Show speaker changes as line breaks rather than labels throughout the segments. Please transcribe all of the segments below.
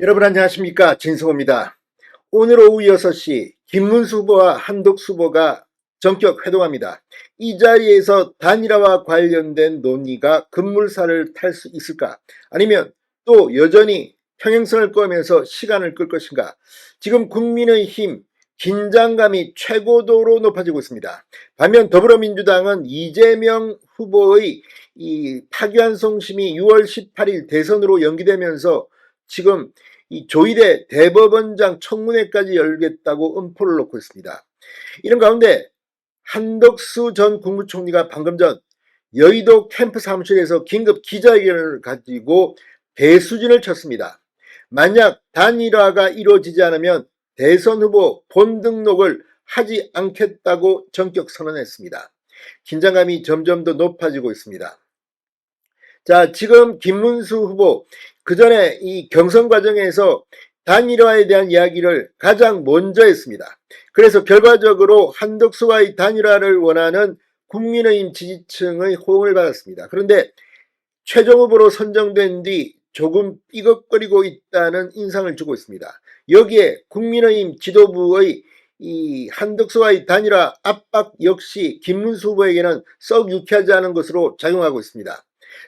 여러분 안녕하십니까, 진성호입니다. 오늘 오후 6시 김문수 후보와 한덕수 후보가 전격 회동합니다. 이 자리에서 단일화와 관련된 논의가 급물살을 탈 수 있을까? 아니면 또 여전히 평행선을 꺼면서 시간을 끌 것인가? 지금 국민의힘 긴장감이 최고도로 높아지고 있습니다. 반면 더불어민주당은 이재명 후보의 이 파기환송심이 6월 18일 대선으로 연기되면서 지금 이 조희대 대법원장 청문회까지 열겠다고 음포를 놓고 있습니다. 이런 가운데 한덕수 전 국무총리가 방금 전 여의도 캠프 사무실에서 긴급 기자회견을 가지고 배수진을 쳤습니다. 만약 단일화가 이루어지지 않으면 대선 후보 본등록을 하지 않겠다고 전격 선언했습니다. 긴장감이 점점 더 높아지고 있습니다. 자, 지금 김문수 후보 그 전에 이 경선 과정에서 단일화에 대한 이야기를 가장 먼저 했습니다. 그래서 결과적으로 한덕수와의 단일화를 원하는 국민의힘 지지층의 호응을 받았습니다. 그런데 최종 후보로 선정된 뒤 조금 삐걱거리고 있다는 인상을 주고 있습니다. 여기에 국민의힘 지도부의 이 한덕수와의 단일화 압박 역시 김문수 후보에게는 썩 유쾌하지 않은 것으로 작용하고 있습니다.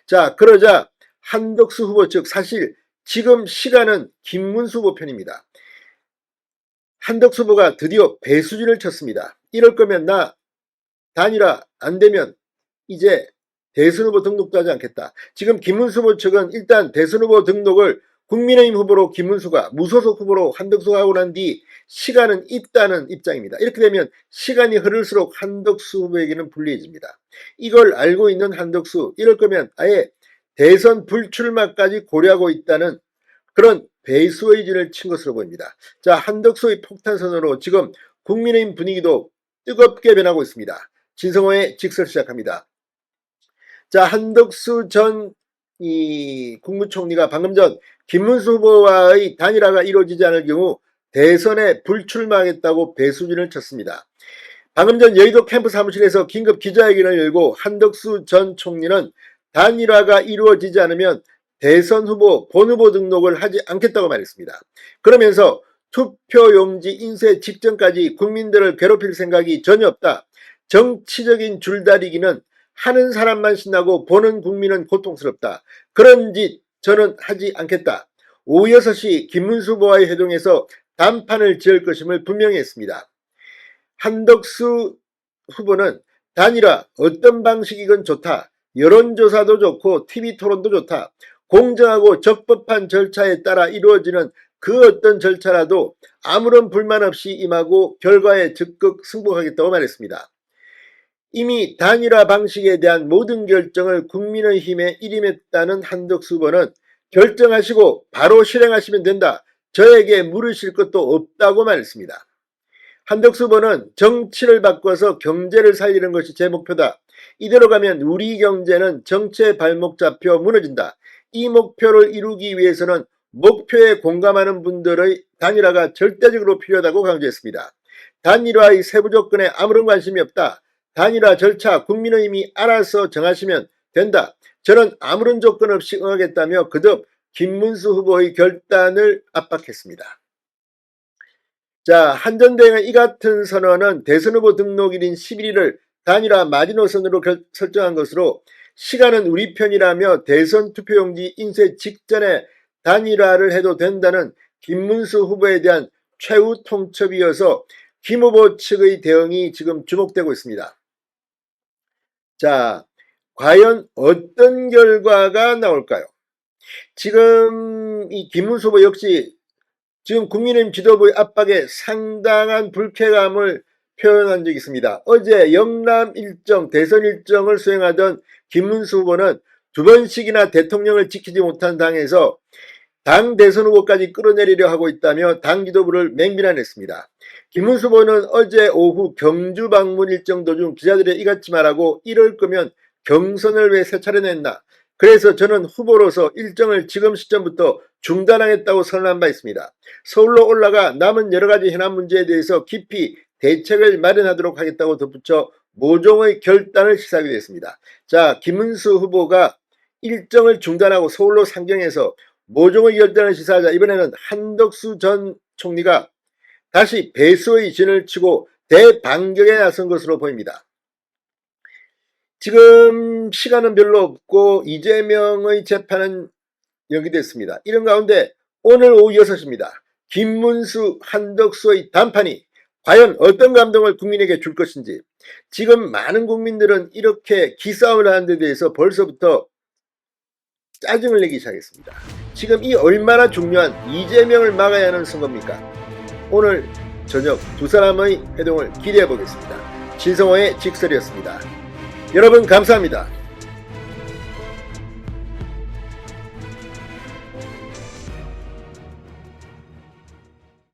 자, 그러자 한덕수 후보 측 사실 지금 시간은 김문수 후보 편입니다. 한덕수 후보가 드디어 배수진을 쳤습니다. 이럴 거면 나 단일화 안 되면 이제 대선 후보 등록도 하지 않겠다. 지금 김문수 후보 측은 일단 대선 후보 등록을 국민의힘 후보로 김문수가, 무소속 후보로 한덕수가 하고 난 뒤 시간은 있다는 입장입니다. 이렇게 되면 시간이 흐를수록 한덕수 후보에게는 불리해집니다. 이걸 알고 있는 한덕수, 이럴 거면 아예 대선 불출마까지 고려하고 있다는 그런 배수의 진을 친 것으로 보입니다. 자, 한덕수의 폭탄선언으로 지금 국민의힘 분위기도 뜨겁게 변하고 있습니다. 진성호의 직설 시작합니다. 자, 한덕수 전 국무총리가 방금 전 김문수 후보와의 단일화가 이루어지지 않을 경우 대선에 불출마하겠다고 배수진을 쳤습니다. 방금 전 여의도 캠프 사무실에서 긴급 기자회견을 열고 한덕수 전 총리는 단일화가 이루어지지 않으면 대선 후보, 본후보 등록을 하지 않겠다고 말했습니다. 그러면서 투표용지 인쇄 직전까지 국민들을 괴롭힐 생각이 전혀 없다. 정치적인 줄다리기는 하는 사람만 신나고 보는 국민은 고통스럽다. 그런 짓 저는 하지 않겠다. 오후 6시 김문수 후보와의 회동에서 단판을 지을 것임을 분명히 했습니다. 한덕수 후보는 단일화 어떤 방식이건 좋다. 여론조사도 좋고 TV토론도 좋다. 공정하고 적법한 절차에 따라 이루어지는 그 어떤 절차라도 아무런 불만 없이 임하고 결과에 적극 승복하겠다고 말했습니다. 이미 단일화 방식에 대한 모든 결정을 국민의힘에 일임했다는 한덕수 후보는 결정하시고 바로 실행하시면 된다. 저에게 물으실 것도 없다고 말했습니다. 한덕수 후보는 정치를 바꿔서 경제를 살리는 것이 제 목표다. 이대로 가면 우리 경제는 정치의 발목 잡혀 무너진다. 이 목표를 이루기 위해서는 목표에 공감하는 분들의 단일화가 절대적으로 필요하다고 강조했습니다. 단일화의 세부 조건에 아무런 관심이 없다. 단일화 절차 국민의힘이 알아서 정하시면 된다. 저는 아무런 조건 없이 응하겠다며 거듭 김문수 후보의 결단을 압박했습니다. 자, 한전대행의 이 같은 선언은 대선 후보 등록일인 11일을 단일화 마지노선으로 설정한 것으로 시간은 우리 편이라며 대선 투표용지 인쇄 직전에 단일화를 해도 된다는 김문수 후보에 대한 최후 통첩이어서 김 후보 측의 대응이 지금 주목되고 있습니다. 자, 과연 어떤 결과가 나올까요? 지금 이 김문수 후보 역시 지금 국민의힘 지도부의 압박에 상당한 불쾌감을 표현한 적이 있습니다. 어제 영남 일정, 대선 일정을 수행하던 김문수 후보는 두 번씩이나 대통령을 지키지 못한 당에서 당 대선 후보까지 끌어내리려 하고 있다며 당 지도부를 맹비난했습니다. 김문수 후보는 어제 오후 경주 방문 일정 도중 기자들에 이같이 말하고 이럴 거면 경선을 왜 세 차례나 했나. 그래서 저는 후보로서 일정을 지금 시점부터 중단하겠다고 선언한 바 있습니다. 서울로 올라가 남은 여러가지 현안 문제에 대해서 깊이 대책을 마련하도록 하겠다고 덧붙여 모종의 결단을 시사하기도 했습니다. 자, 김문수 후보가 일정을 중단하고 서울로 상경해서 모종의 결단을 시사하자 이번에는 한덕수 전 총리가 다시 배수의 진을 치고 대반격에 나선 것으로 보입니다. 지금 시간은 별로 없고 이재명의 재판은 연기됐습니다. 이런 가운데 오늘 오후 6시입니다. 김문수, 한덕수의 단판이 과연 어떤 감동을 국민에게 줄 것인지, 지금 많은 국민들은 이렇게 기싸움을 하는 데 대해서 벌써부터 짜증을 내기 시작했습니다. 지금 이 얼마나 중요한 이재명을 막아야 하는 선거입니까? 오늘 저녁 두 사람의 회동을 기대해 보겠습니다. 신성호의 직설이었습니다. 여러분 감사합니다.